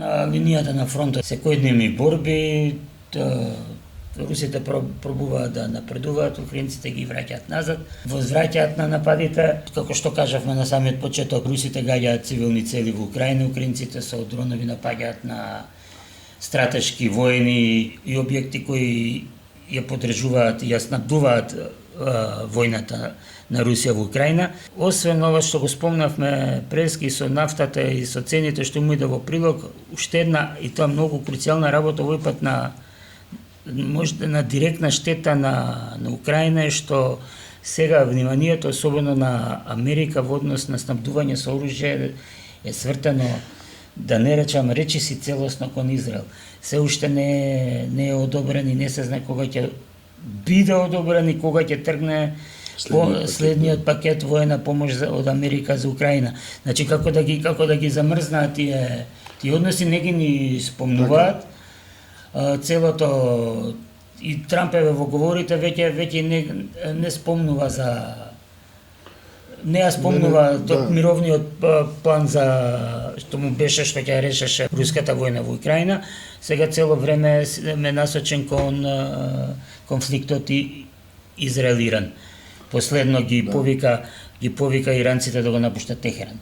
на линијата на фронтот. Секојдневни борби, русите пробуваат да напредуваат, украинците ги враќаат назад, возвраќаат на нападите. Како што кажавме на самиот почеток, русите гаѓаат цивилни цели во Украина, украинците со дронови напаѓаат на стратешки воени и објекти кои ја подржуваат и ја снабдуваат војната на Русија во Украина. Освен ова што го спомнавме прески со нафтата и со цените што му иде во прилог, уште една и тоа многу круцијална работа овој пат на можда на директна штета на Украина е што сега вниманието, особено на Америка во однос на снабдување со оружје е свртено, да не речиси целосно кон Израел. Се уште не е одобрен и не се знае кога ќе биде одобрен и кога ќе тргне следниот пакет воена помош од Америка за Украина. Значи како да ги замрзнаат тие односи, не ги ни спомнуваат. Целото и Трампеве во говорите веќе не спомнува за не спомнува мировниот план за што му беше што ќе решеше руската војна во Украина. Сега цело време ме насочен кон конфликтот Израел-Иран. Последно ги повика иранците да го напуштат Техеран.